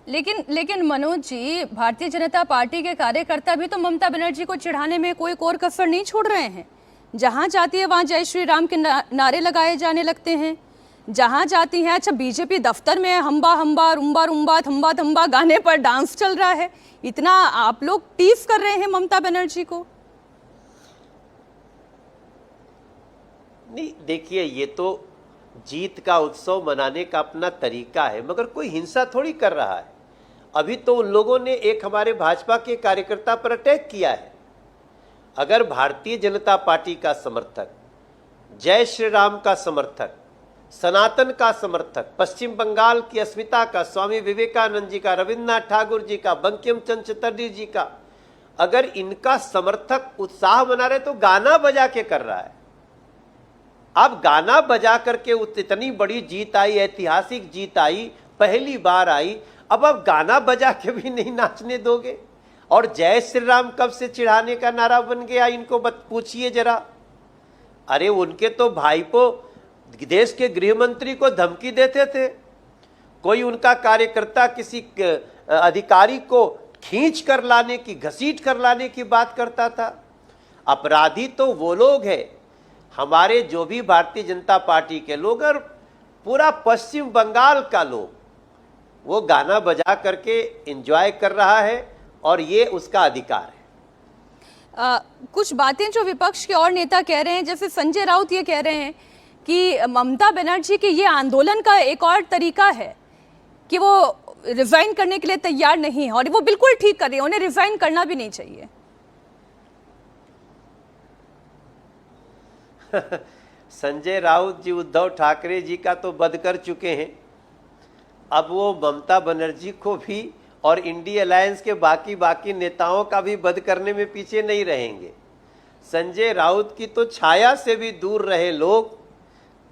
लेकिन मनोज जी, भारतीय जनता पार्टी के कार्यकर्ता भी तो ममता बनर्जी को चिढ़ाने में कोई कोर कसर नहीं छोड़ रहे हैं। जहां जाती है वहां जय श्री राम के नारे लगाए जाने लगते हैं। जहां जाती हैं, अच्छा बीजेपी दफ्तर में हम्बा हम्बा रुम्बा रुम्बा थम्बा थम्बा गाने पर डांस चल रहा है। इतना आप लोग टीस कर रहे हैं ममता बनर्जी को। नहीं, देखिए, ये तो जीत का उत्सव मनाने का अपना तरीका है, मगर कोई हिंसा थोड़ी कर रहा है। अभी तो उन लोगों ने एक हमारे भाजपा के कार्यकर्ता पर अटैक किया है। अगर भारतीय जनता पार्टी का समर्थक, जय श्री राम का समर्थक, सनातन का समर्थक, पश्चिम बंगाल की अस्मिता का, स्वामी विवेकानंद जी का, रविन्द्रनाथ ठाकुर जी का, बंकिम चंद्र चटर्जी जी का, अगर इनका समर्थक उत्साह मना रहे तो गाना बजा के कर रहा है। अब गाना बजा करके इतनी बड़ी जीत आई, ऐतिहासिक जीत आई, पहली बार आई, अब आप गाना बजा के भी नहीं नाचने दोगे? और जय श्री राम कब से चिढ़ाने का नारा बन गया, इनको पूछिए जरा। अरे उनके तो भाईपो देश के गृह मंत्री को धमकी देते थे। कोई उनका कार्यकर्ता किसी अधिकारी को खींच कर लाने की, घसीट कर लाने की बात करता था। अपराधी तो वो लोग हैं, हमारे जो भी भारतीय जनता पार्टी के लोग और पूरा पश्चिम बंगाल का लोग, वो गाना बजा करके एंजॉय कर रहा है और ये उसका अधिकार है। कुछ बातें जो विपक्ष के और नेता कह रहे हैं, जैसे संजय राउत ये कह रहे हैं कि ममता बनर्जी के ये आंदोलन का एक और तरीका है कि वो रिजाइन करने के लिए तैयार नहीं है, और वो बिल्कुल ठीक कर रही है, उन्हें रिजाइन करना भी नहीं चाहिए। संजय राउत जी उद्धव ठाकरे जी का तो बद कर चुके हैं। अब वो ममता बनर्जी को भी और इंडी अलायंस के बाकी नेताओं का भी बद करने में पीछे नहीं रहेंगे। संजय राउत की तो छाया से भी दूर रहे लोग,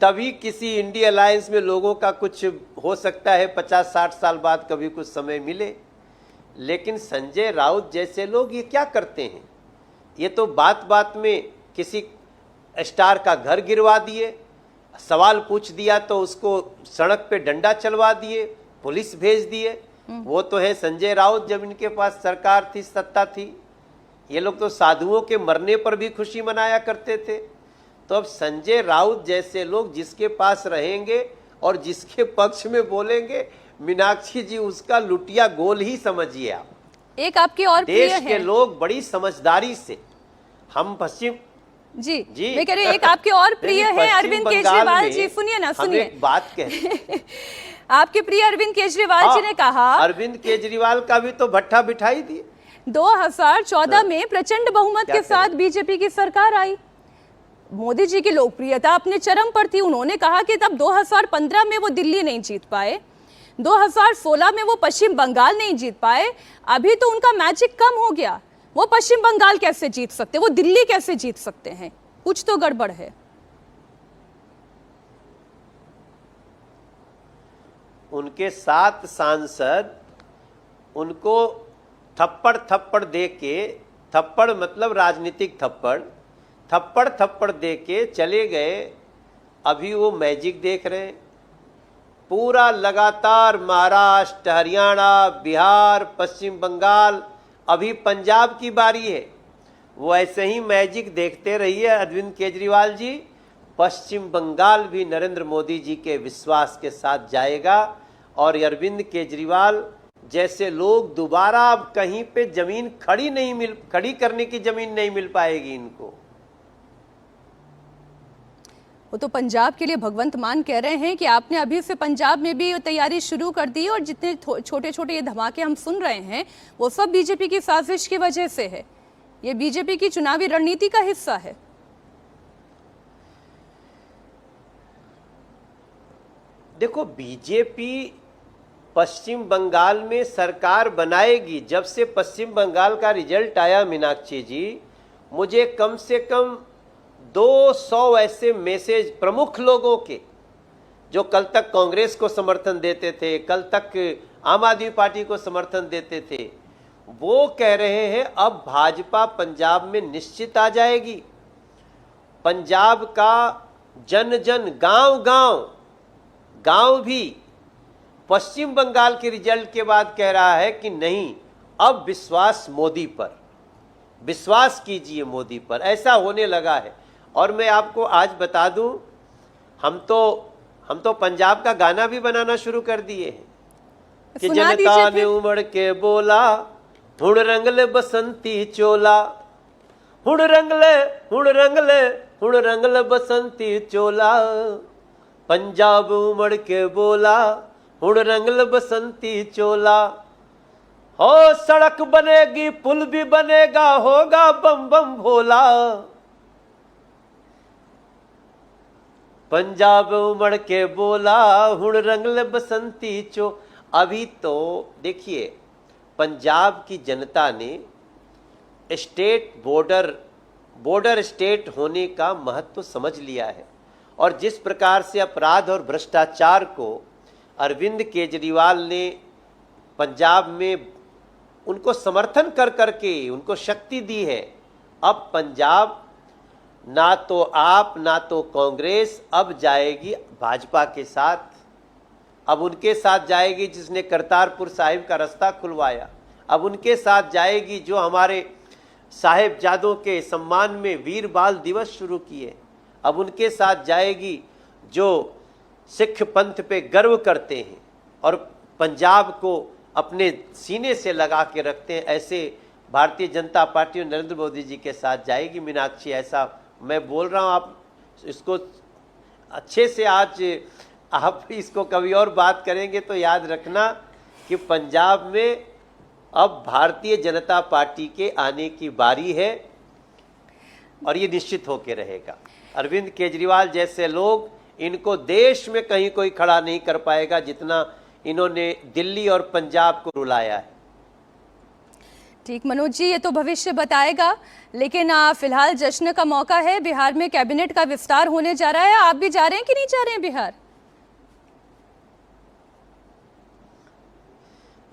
तभी किसी इंडी अलायंस में लोगों का कुछ हो सकता है, 50-60 साल बाद कभी कुछ समय मिले। लेकिन संजय राउत जैसे लोग ये क्या करते हैं? ये तो बात बात में किसी स्टार का घर गिरवा दिए, सवाल पूछ दिया तो उसको सड़क पे डंडा चलवा दिए, पुलिस भेज दिए। वो तो है संजय राउत जब इनके पास सरकार थी, सत्ता थी। ये लोग तो साधुओं के मरने पर भी खुशी मनाया करते थे। तो अब संजय राउत जैसे लोग जिसके पास रहेंगे और जिसके पक्ष में बोलेंगे, मीनाक्षी जी उसका लुटिया गोल ही समझिए आप। एक आपकी और देश के लोग बड़ी समझदारी से, हम पश्चिम जी मैं कह रही हूँ, एक आपके और प्रिय है अरविंद केजरीवाल जी। सुनिए ना, सुनिए बात कह आपके प्रिय अरविंद केजरीवाल जी ने कहा, अरविंद केजरीवाल का भी तो भट्ठा बिठाई दिए। 2014 में प्रचंड बहुमत के साथ बीजेपी की सरकार आई। मोदी जी की लोकप्रियता अपने चरम पर थी। उन्होंने कहा कि तब 2015 में वो दिल्ली नहीं जीत पाए, 2016 में वो पश्चिम बंगाल नहीं जीत पाए, अभी तो उनका मैजिक कम हो गया। वो पश्चिम बंगाल कैसे जीत सकते, वो दिल्ली कैसे जीत सकते हैं? कुछ तो गड़बड़ है। उनके 7 सांसद उनको थप्पड़ थप्पड़ दे के, थप्पड़ मतलब राजनीतिक थप्पड़, थप्पड़ थप्पड़ दे के चले गए। अभी वो मैजिक देख रहे हैं। पूरा लगातार महाराष्ट्र, हरियाणा, बिहार, पश्चिम बंगाल, अभी पंजाब की बारी है। वो ऐसे ही मैजिक देखते रहिए अरविंद केजरीवाल जी। पश्चिम बंगाल भी नरेंद्र मोदी जी के विश्वास के साथ जाएगा और अरविंद केजरीवाल जैसे लोग दोबारा अब कहीं पे जमीन खड़ी करने की जमीन नहीं मिल पाएगी इनको। वो तो पंजाब के लिए भगवंत मान कह रहे हैं कि आपने अभी से पंजाब में भी तैयारी शुरू कर दी और जितने छोटे छोटे ये धमाके हम सुन रहे हैं वो सब बीजेपी की साजिश की वजह से है। ये बीजेपी की चुनावी रणनीति का हिस्सा है। देखो, बीजेपी पश्चिम बंगाल में सरकार बनाएगी। जब से पश्चिम बंगाल का रिजल्ट आया मीनाक्षी जी, मुझे कम से कम 200 ऐसे मैसेज प्रमुख लोगों के, जो कल तक कांग्रेस को समर्थन देते थे, कल तक आम आदमी पार्टी को समर्थन देते थे, वो कह रहे हैं अब भाजपा पंजाब में निश्चित आ जाएगी। पंजाब का जन जन, गांव भी पश्चिम बंगाल के रिजल्ट के बाद कह रहा है कि नहीं, अब विश्वास मोदी पर, विश्वास कीजिए मोदी पर। ऐसा होने लगा है। और मैं आपको आज बता दूं, हम तो पंजाब का गाना भी बनाना शुरू कर दिए हैं कि जनता ने उमड़ के बोला, हुण रंगले बसंती चोला, हुण रंगले बसंती चोला। पंजाब उमड़ के बोला, हुण रंगल बसंती चोला। हो सड़क बनेगी, पुल भी बनेगा, होगा बम बम भोला। पंजाब उमड़ के बोला, हुण रंगल बसंती चो। अभी तो देखिए, पंजाब की जनता ने स्टेट बॉर्डर स्टेट होने का महत्व समझ लिया है। और जिस प्रकार से अपराध और भ्रष्टाचार को अरविंद केजरीवाल ने पंजाब में उनको समर्थन कर करके उनको शक्ति दी है, अब पंजाब ना तो आप ना तो कांग्रेस अब जाएगी भाजपा के साथ। अब उनके साथ जाएगी जिसने करतारपुर साहिब का रास्ता खुलवाया। अब उनके साथ जाएगी जो हमारे साहिबजादों के सम्मान में वीर बाल दिवस शुरू किए। अब उनके साथ जाएगी जो सिख पंथ पे गर्व करते हैं और पंजाब को अपने सीने से लगा के रखते हैं। ऐसे भारतीय जनता पार्टी और नरेंद्र मोदी जी के साथ जाएगी मीनाक्षी। ऐसा मैं बोल रहा हूँ, आप इसको अच्छे से आज आप इसको कभी और बात करेंगे तो याद रखना कि पंजाब में अब भारतीय जनता पार्टी के आने की बारी है और ये निश्चित होके रहेगा। अरविंद केजरीवाल जैसे लोग, इनको देश में कहीं कोई खड़ा नहीं कर पाएगा जितना इन्होंने दिल्ली और पंजाब को रुलाया है। ठीक मनोज जी, ये तो भविष्य बताएगा, लेकिन फिलहाल जश्न का मौका है। बिहार में कैबिनेट का विस्तार होने जा रहा है। आप भी जा रहे हैं कि नहीं जा रहे हैं बिहार?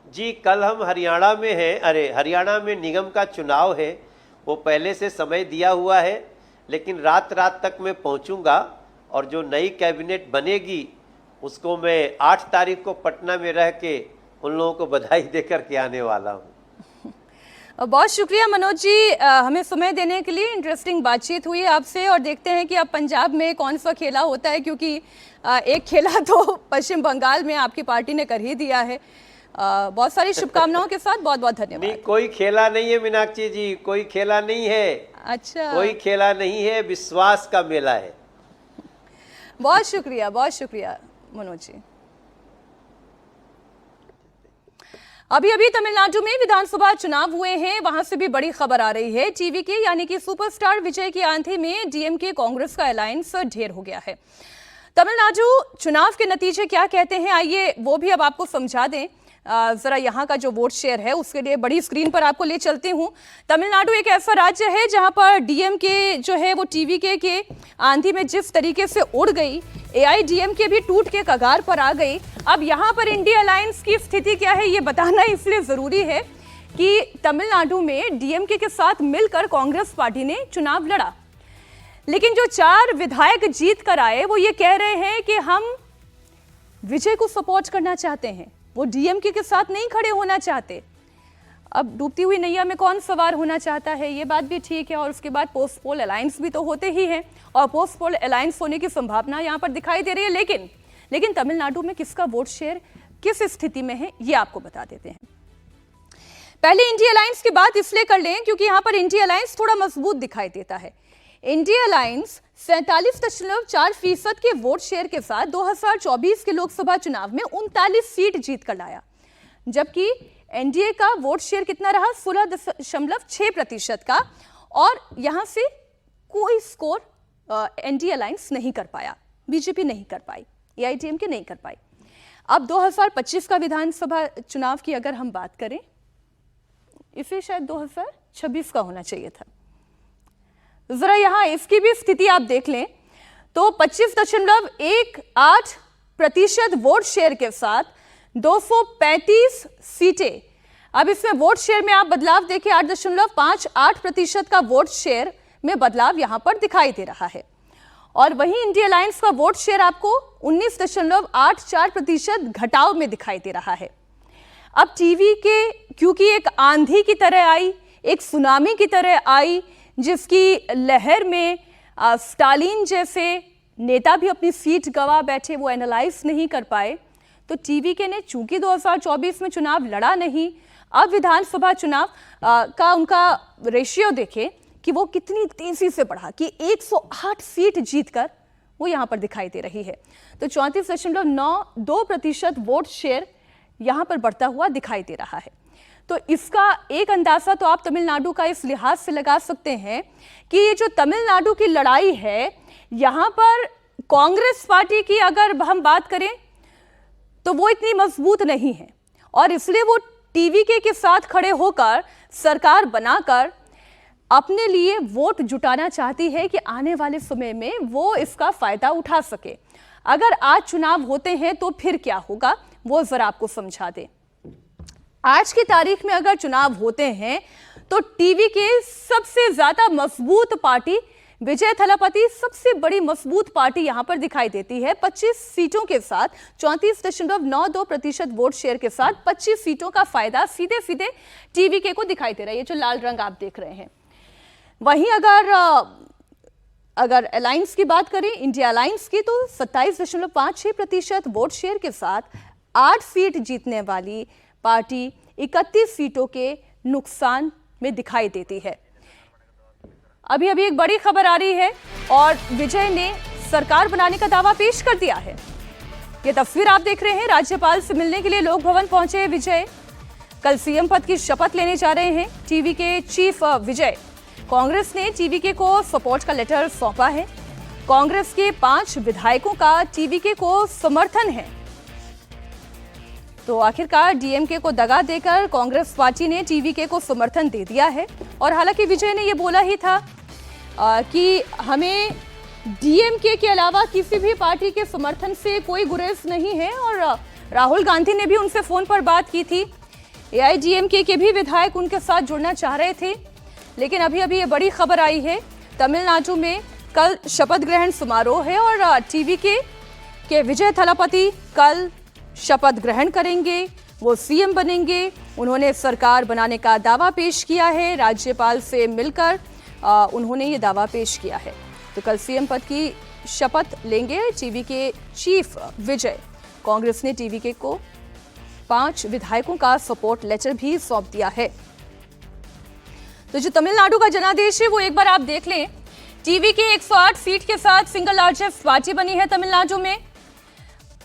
जी, कल हम हरियाणा में हैं। अरे, हरियाणा में निगम का चुनाव है, वो पहले से समय दिया हुआ है, लेकिन रात तक मैं पहुंचूंगा और जो नई कैबिनेट बनेगी उसको मैं 8 तारीख को पटना में रह के उन लोगों को बधाई देकर के आने वाला हूं। बहुत शुक्रिया मनोज जी, हमें समय देने के लिए। इंटरेस्टिंग बातचीत हुई आपसे और देखते हैं कि अब पंजाब में कौन सा खेला होता है, क्योंकि एक खेला तो पश्चिम बंगाल में आपकी पार्टी ने कर ही दिया है। बहुत सारी शुभकामनाओं के साथ बहुत बहुत धन्यवाद। नहीं, कोई खेला नहीं है मीनाक्षी जी, कोई खेला नहीं है। अच्छा, कोई खेला नहीं है, विश्वास का मेला है। बहुत शुक्रिया मनोज जी। अभी तमिलनाडु में विधानसभा चुनाव हुए हैं, वहां से भी बड़ी खबर आ रही है। टीवी के यानी कि सुपरस्टार विजय की आंधी में डीएमके कांग्रेस का अलायंस ढेर हो गया है। तमिलनाडु चुनाव के नतीजे क्या कहते हैं, आइए वो भी अब आपको समझा दें। जरा यहाँ का जो वोट शेयर है उसके लिए बड़ी स्क्रीन पर आपको ले चलती हूँ। तमिलनाडु एक ऐसा राज्य है जहाँ पर डीएमके जो है वो टीवी के आंधी में जिस तरीके से उड़ गई, एआईडीएमके भी टूट के कगार पर आ गई। अब यहाँ पर इंडिया अलायंस की स्थिति क्या है ये बताना इसलिए जरूरी है कि तमिलनाडु में डीएमके के साथ मिलकर कांग्रेस पार्टी ने चुनाव लड़ा, लेकिन जो 4 विधायक जीत कर आए वो ये कह रहे हैं कि हम विजय को सपोर्ट करना चाहते हैं, वो डीएमके के साथ नहीं खड़े होना चाहते। अब डूबती हुई नैया में कौन सवार होना चाहता है, ये बात भी ठीक है। और उसके बाद पोस्ट पोल अलायंस भी तो होते ही हैं, और पोस्ट पोल अलायंस होने की संभावना यहाँ पर दिखाई दे रही है। लेकिन तमिलनाडु में किसका वोट शेयर किस स्थिति में है ये आपको बता देते हैं। पहले इंडिया अलायंस की बात इसलिए कर लें क्योंकि यहाँ पर इंडिया अलायंस थोड़ा मजबूत दिखाई देता है। इंडिया अलायंस 47.4% के वोट शेयर के साथ 2024 के लोकसभा चुनाव में 39 सीट जीत कर लाया, जबकि एनडीए का वोट शेयर कितना रहा 16.6% का, और यहां से कोई स्कोर एनडीए अलायंस नहीं कर पाया, बीजेपी नहीं कर पाई, एआईडीएमके नहीं कर पाई। अब 2025 का विधानसभा चुनाव की अगर हम बात करें, इसे शायद 2026 का होना चाहिए था। जरा यहां इसकी भी स्थिति आप देख लें तो 25.18% वोट शेयर के साथ 235 सीटें। अब इसमें वोट शेयर में आप बदलाव देखिए, 8.58% का वोट शेयर में बदलाव यहां पर दिखाई दे रहा है। और वहीं इंडिया अलायंस का वोट शेयर आपको 19.84% घटाव में दिखाई दे रहा है। अब टीवी के क्योंकि एक आंधी की तरह आई, एक सुनामी की तरह आई, जिसकी लहर में स्टालिन जैसे नेता भी अपनी सीट गंवा बैठे, वो एनालाइज नहीं कर पाए, तो टीवीके ने चूंकि 2024 में चुनाव लड़ा नहीं, अब विधानसभा चुनाव का उनका रेशियो देखें कि वो कितनी तेजी से बढ़ा कि 108 सीट जीतकर वो यहां पर दिखाई दे रही है। तो 34.92% वोट शेयर यहां पर बढ़ता हुआ दिखाई दे रहा है। तो इसका एक अंदाजा तो आप तमिलनाडु का इस लिहाज से लगा सकते हैं कि ये जो तमिलनाडु की लड़ाई है, यहां पर कांग्रेस पार्टी की अगर हम बात करें तो वो इतनी मजबूत नहीं है, और इसलिए वो टीवीके के साथ खड़े होकर सरकार बनाकर अपने लिए वोट जुटाना चाहती है कि आने वाले समय में वो इसका फायदा उठा सके। अगर आज चुनाव होते हैं तो फिर क्या होगा वो जरा आपको समझा दें। आज की तारीख में अगर चुनाव होते हैं तो टीवीके सबसे ज्यादा मजबूत पार्टी विजय थलापति सबसे बड़ी मजबूत पार्टी यहां पर दिखाई देती है। 25 सीटों के साथ 34.92% वोट शेयर के साथ 25 सीटों का फायदा सीधे सीधे टीवीके को दिखाई दे रहा है। ये जो लाल रंग आप देख रहे हैं। वहीं अगर अलायंस की बात करें, इंडिया अलायंस की, तो 27.56% वोट शेयर के साथ 8 सीट जीतने वाली पार्टी 31 सीटों के नुकसान में दिखाई देती है। अभी एक बड़ी खबर आ रही है और विजय ने सरकार बनाने का दावा पेश कर दिया है। ये तस्वीर आप देख रहे हैं, राज्यपाल से मिलने के लिए लोक भवन पहुंचे विजय। कल सीएम पद की शपथ लेने जा रहे हैं टीवीके चीफ विजय। कांग्रेस ने टीवीके को सपोर्ट का लेटर सौंपा है। कांग्रेस के 5 विधायकों का टीवीके को समर्थन है। तो आखिरकार डीएमके को दगा देकर कांग्रेस पार्टी ने टीवीके को समर्थन दे दिया है। और हालांकि विजय ने यह बोला ही था कि हमें डीएमके के अलावा किसी भी पार्टी के समर्थन से कोई गुरेज नहीं है, और राहुल गांधी ने भी उनसे फोन पर बात की थी। एआईडीएमके के भी विधायक उनके साथ जुड़ना चाह रहे थे। लेकिन अभी ये बड़ी खबर आई है, तमिलनाडु में कल शपथ ग्रहण समारोह है और टीवीके के विजय थलापति कल शपथ ग्रहण करेंगे, वो सीएम बनेंगे। उन्होंने सरकार बनाने का दावा पेश किया है, राज्यपाल से मिलकर उन्होंने ये दावा पेश किया है। तो कल सीएम पद की शपथ लेंगे टीवीके चीफ विजय। कांग्रेस ने टीवीके को 5 विधायकों का सपोर्ट लेटर भी सौंप दिया है। तो जो तमिलनाडु का जनादेश है वो एक बार आप देख लें। टीवीके 108 सीट के साथ सिंगल लार्जेस्ट पार्टी बनी है तमिलनाडु में।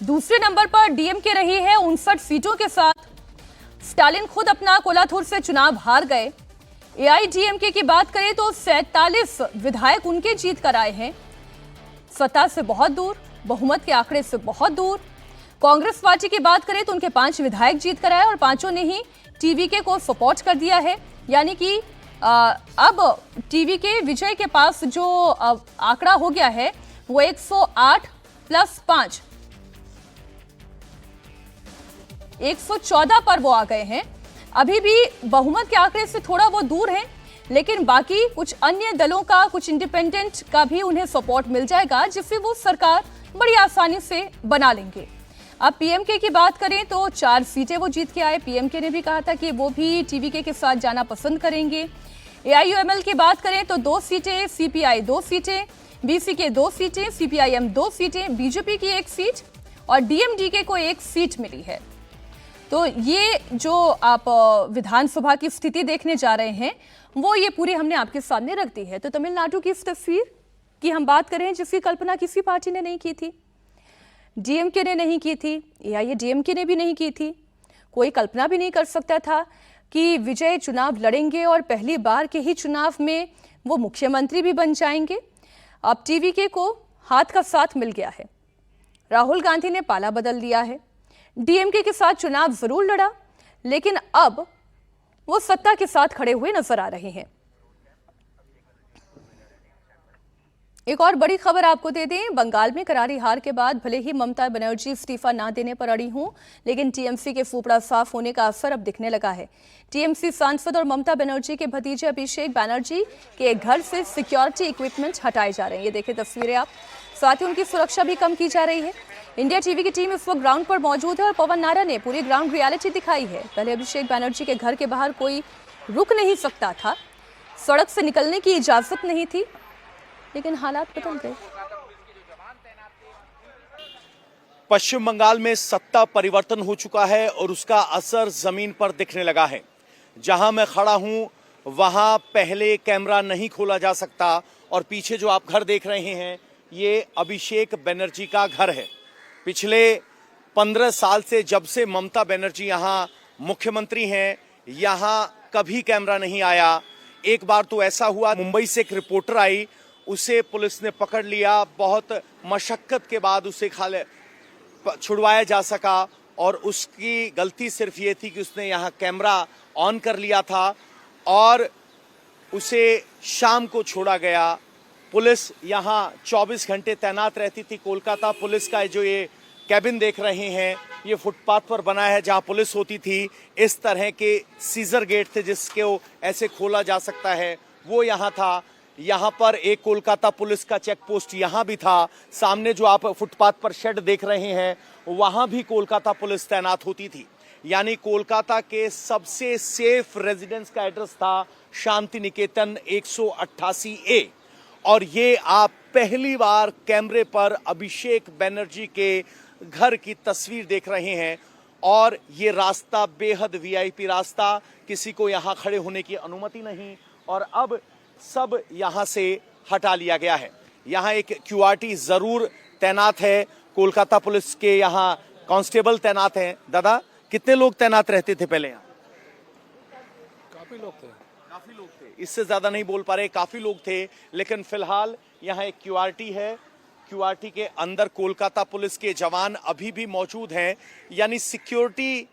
दूसरे नंबर पर डीएमके रही है 59 सीटों के साथ। स्टालिन खुद अपना कोलाथूर से चुनाव हार गए। एआईडीएमके की बात करें तो 47 विधायक उनके जीत कर आए हैं। सत्ता से बहुत दूर, बहुमत के आंकड़े से बहुत दूर। कांग्रेस पार्टी की बात करें तो उनके 5 विधायक जीत कर आए और 5 ने ही टीवीके को सपोर्ट कर दिया है। यानी कि अब टीवीके विजय के पास जो आंकड़ा हो गया है वो 108 प्लस 5 114 पर वो आ गए हैं। अभी भी बहुमत के आंकड़े से थोड़ा वो दूर हैं, लेकिन बाकी कुछ अन्य दलों का, कुछ इंडिपेंडेंट का भी उन्हें सपोर्ट मिल जाएगा, जिससे वो सरकार बड़ी आसानी से बना लेंगे। अब पीएमके की बात करें तो 4 सीटें वो जीत के आए। पीएमके ने भी कहा था कि वो भी टीवीके के साथ जाना पसंद करेंगे। एआईयूएमएल की बात करें तो 2 सीटें, सीपीआई 2 सीटें, बीसीके 2 सीटें, सीपीआईएम 2 सीटें, बीजेपी की 1 सीट और डीएमडीके को 1 सीट मिली है। तो ये जो आप विधानसभा की स्थिति देखने जा रहे हैं, वो ये पूरी हमने आपके सामने रख दी है। तो तमिलनाडु की इस तस्वीर की हम बात करें, जिसकी कल्पना किसी पार्टी ने नहीं की थी, डीएमके ने नहीं की थी, एआईएडीएमके ने भी नहीं की थी। कोई कल्पना भी नहीं कर सकता था कि विजय चुनाव लड़ेंगे और पहली बार के ही चुनाव में वो मुख्यमंत्री भी बन जाएंगे। अब टीवीके को हाथ का साथ मिल गया है। राहुल गांधी ने पाला बदल दिया है। डीएमके के साथ चुनाव जरूर लड़ा, लेकिन अब वो सत्ता के साथ खड़े हुए नजर आ रहे हैं। एक और बड़ी खबर आपको दे दें, बंगाल में करारी हार के बाद भले ही ममता बनर्जी इस्तीफा ना देने पर अड़ी हूं, लेकिन टीएमसी के फूफड़ा साफ होने का असर अब दिखने लगा है। टीएमसी सांसद और ममता बनर्जी के भतीजे अभिषेक बनर्जी के घर से सिक्योरिटी इक्विपमेंट हटाए जा रहे हैं। ये देखिए तस्वीरें आप। साथ ही उनकी सुरक्षा भी कम की जा रही है। इंडिया टीवी की टीम इस वक्त ग्राउंड पर मौजूद है और पवन नारा ने पूरी ग्राउंड रियलिटी दिखाई है। पहले अभिषेक बनर्जी के घर के बाहर कोई रुक नहीं सकता था, सड़क से निकलने की इजाजत नहीं थी, लेकिन हालात बदल गए। पश्चिम बंगाल में सत्ता परिवर्तन हो चुका है और उसका असर जमीन पर दिखने लगा है। जहां मैं खड़ा हूं वहां पहले कैमरा नहीं खोला जा सकता और पीछे जो आप घर देख रहे हैं ये अभिषेक बनर्जी का घर है। पिछले 15 साल से जब से ममता बनर्जी यहां मुख्यमंत्री हैं, यहां कभी कैमरा नहीं आया। एक बार तो ऐसा हुआ, मुंबई से एक रिपोर्टर आई, उसे पुलिस ने पकड़ लिया। बहुत मशक्कत के बाद उसे छुड़वाया जा सका और उसकी गलती सिर्फ ये थी कि उसने यहाँ कैमरा ऑन कर लिया था और उसे शाम को छोड़ा गया। पुलिस यहाँ 24 घंटे तैनात रहती थी। कोलकाता पुलिस का जो ये कैबिन देख रहे हैं, ये फुटपाथ पर बना है जहाँ पुलिस होती थी। इस तरह के सीजर गेट थे जिसको ऐसे खोला जा सकता है, वो यहाँ था। यहाँ पर एक कोलकाता पुलिस का चेक पोस्ट यहाँ भी था। सामने जो आप फुटपाथ पर शेड देख रहे हैं वहाँ भी कोलकाता पुलिस तैनात होती थी। यानी कोलकाता के सबसे सेफ रेजिडेंस का एड्रेस था शांति निकेतन 188A। और ये आप पहली बार कैमरे पर अभिषेक बनर्जी के घर की तस्वीर देख रहे हैं। और ये रास्ता बेहद वीआईपी रास्ता, किसी को यहाँ खड़े होने की अनुमति नहीं और अब सब यहाँ से हटा लिया गया है। यहाँ एक क्यूआरटी जरूर तैनात है, कोलकाता पुलिस के यहाँ कांस्टेबल तैनात हैं। दादा, कितने लोग तैनात रहते थे पहले यहाँ? काफी लोग थे, इससे ज्यादा नहीं बोल पा रहे, काफी लोग थे। लेकिन फिलहाल यहाँ एक क्यूआरटी है, क्यूआरटी के अंदर कोलकाता पुलिस के जवान अभी भी मौजूद हैं। यानी सिक्योरिटी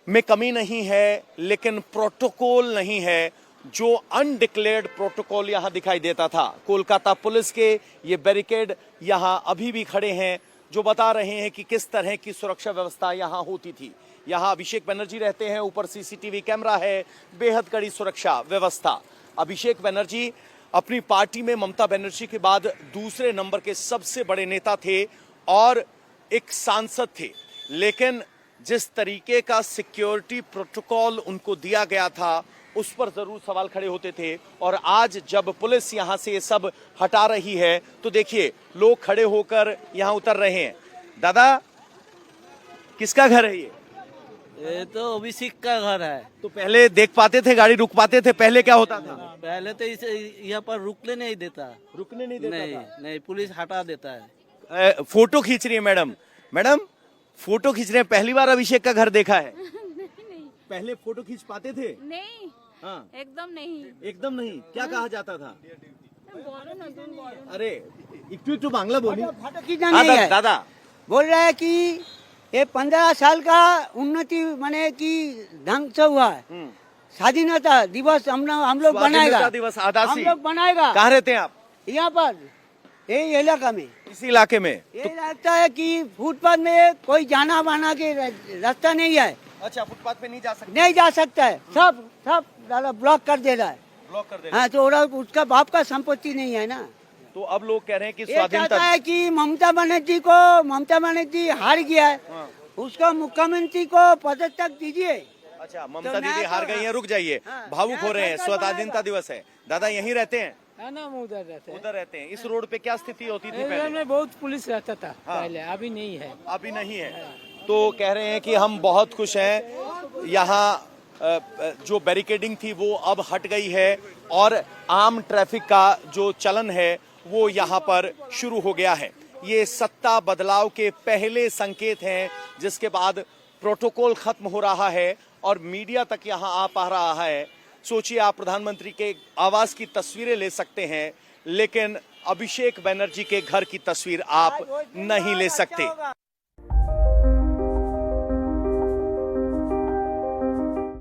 में कमी नहीं है, लेकिन प्रोटोकॉल नहीं है। जो अनडिक्लेयर्ड प्रोटोकॉल यहां दिखाई देता था, कोलकाता पुलिस के ये बैरिकेड यहां अभी भी खड़े हैं, जो बता रहे हैं कि किस तरह की सुरक्षा व्यवस्था यहां होती थी। यहां अभिषेक बनर्जी रहते हैं, ऊपर सीसीटीवी कैमरा है, बेहद कड़ी सुरक्षा व्यवस्था। अभिषेक बनर्जी अपनी पार्टी में ममता बनर्जी के बाद दूसरे नंबर के सबसे बड़े नेता थे और एक सांसद थे। लेकिन जिस तरीके का सिक्योरिटी प्रोटोकॉल उनको दिया गया था उस पर जरूर सवाल खड़े होते थे। और आज जब पुलिस यहां से ये सब हटा रही है तो देखिए लोग खड़े होकर यहां उतर रहे हैं। दादा, किसका घर है ये तो अभिषेक का घर है। तो पहले देख पाते थे, गाड़ी रुक पाते थे? पहले क्या होता था? पहले तो इसे यहाँ पर रुकने नहीं देता, रुकने नहीं देता नहीं था। नहीं, पुलिस हटा देता है। फोटो खींच रही है मैडम फोटो खींच रहे हैं। पहली बार अभिषेक का घर देखा है? नहीं, पहले फोटो खींच पाते थे? नहीं, हाँ, एकदम नहीं। एकदम नहीं। क्या कहा जाता था? बोलो ना, तुम बोलो। अरे একটু বাংলা বলি। नहीं है। दादा बोल रहा है कि ये 15 साल का उन्नति माने कि ढंग से हुआ है। स्वाधीनता दिवस हम लोग बनाएगा, स्वाधीनता दिवस आदासी। हम लोग बनाएगा। कहाँ रहते हैं आप? यहाँ पर ये इलाका में इसी इलाके में? ये लगता है कि फुटपाथ में कोई जाना बाना के रास्ता नहीं है, अच्छा, फुटपाथ पे नहीं जा सकते? नहीं जा सकता है, सब सब दादा ब्लॉक कर दे रहा है। ब्लॉक कर दे। हाँ, तो उसका बाप का संपत्ति नहीं है ना। तो अब लोग कह रहे हैं कि ये चाहता स्वाधीनता है कि ममता बनर्जी हार गया है, हाँ। उसका मुख्यमंत्री को पदक दीजिए। अच्छा, ममता तो दीदी मैं हार तो- गई हैं, रुक जाइए, हाँ, भावुक हो रहे हैं, सरकार स्वाधीनता बनाएगा। दिवस है। दादा यहीं रहते हैं? ना उधर रहते हैं। उधर रहते हैं। इस रोड पे क्या स्थिति होती थी इधर पहले? में बहुत पुलिस रहता था हाँ। पहले, अभी नहीं है। अभी नहीं है। तो कह रहे हैं कि हम बहुत खुश हैं, यहाँ जो बैरिकेडिंग थी वो अब हट गई है और आम ट्रैफिक का जो चलन है वो यहाँ पर शुरू हो गया है। ये सत्ता बदलाव के पहले संकेत हैं, जिसके बाद प्रोटोकॉल खत्म हो रहा है और मीडिया तक यहाँ आ पा रहा है। सोचिए, आप प्रधानमंत्री के आवास की तस्वीरें ले सकते हैं, लेकिन अभिषेक बनर्जी के घर की तस्वीर आप नहीं ले सकते।